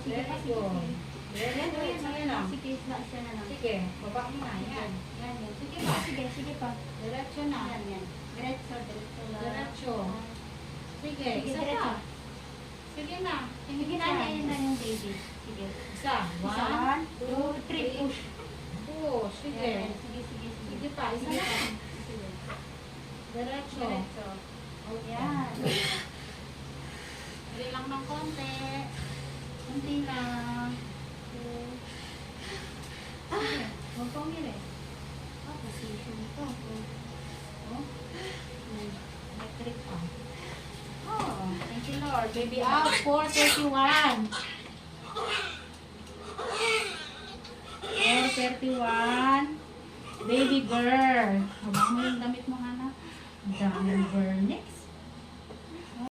sige pa, sige. Sige lang. Sige, siya na lang. Sige, baba mo na. Yan. Yan, yan. Sige pa, sige pa. Diretso na. Yan, yan. Diretso lang. Diretso. Sige, Sige, isa diretso. pa. Sige na. Sige na, yan na yung baby. Sige. Isa. Isa, 1, 2, 3, push. Push. Sige. Yan, sige. Sige pa, isa Sige na. pa. Sige. Diretso. Diretso. Okay. Yan. Dali lang ng konti. Kunti lang. Ah! Huwag kang umili. Ah, position ito. Oh. Electric pa. Oh, thank you Lord. Baby out, 4:31. 4:31. Baby girl. Habang mo yung damit mo, Hana. Ang daming girl. Next.